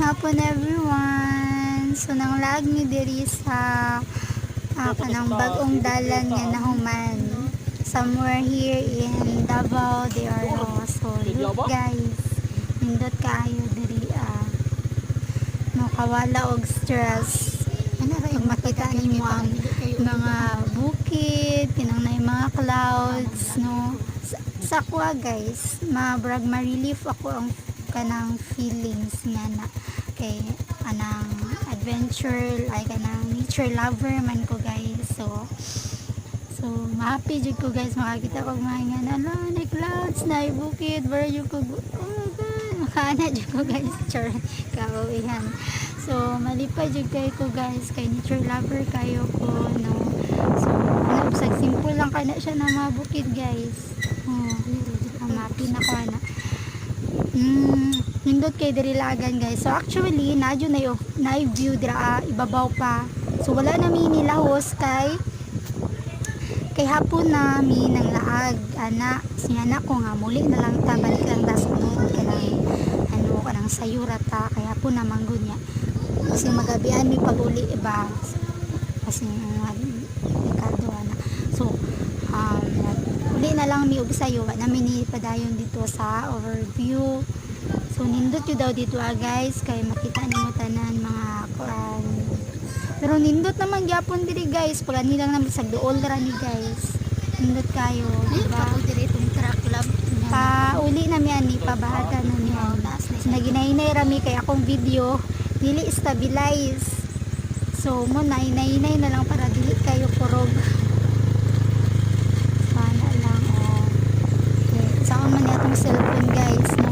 hapon everyone. So nang lag mi diri sa kanang bag-ong dalan nga nahuman. Somewhere here in Davao de Oro. So look guys, nindot kaayo diri no kawala og stress. Pag makita nimo ang mga bukid, kinang mga clouds, no. Sa kuha guys, ma-relief ako ang kanang feelings nga na kay anang adventure ay kanang nature lover man ko guys. So ma-happy jud ko guys makakita ko mga nga na clouds na bukid bar jud ko, oh my god, makaana jud ko guys. Char kauwihan. So malipay jud kay ko guys kay nature lover kayo ko, no. So usag simple lang kana siya na mga bukid guys. Mapi na ko na nindot kay diri lagan guys. So actually nadyo na view dira ibabaw pa. So wala na mi nilahos kay hapon na mi nang laag ana siya ko nga muli na lang ta balik lang ta sunod kanang sayura ta kay hapon na manggod niya kasi magabian mi pag-uli iba kasi Ricardo ana. So uli na lang mi og sayo na mini padayon dito sa overview. So nindot yun daw dito guys kay makita nimo tanan mga kuan. Pero nindot naman gyapon diri guys pag nilang naman sa duol ra ni guys. Nindot kayo diba diri itong truck club pa uli na mi ani pabahada na mi naginainay rami kay akong video dili stabilize. So mo nainay na lang para dili kayo kurog. Saan man yatong cellphone guys no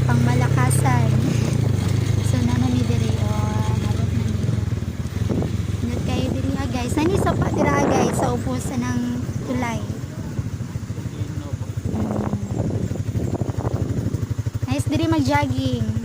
pang malakasan. So nanami diri nalot na ni nindot kayo diri guys nani sa pa dira guys sa ubos ng tulay. Nice diri mag jogging.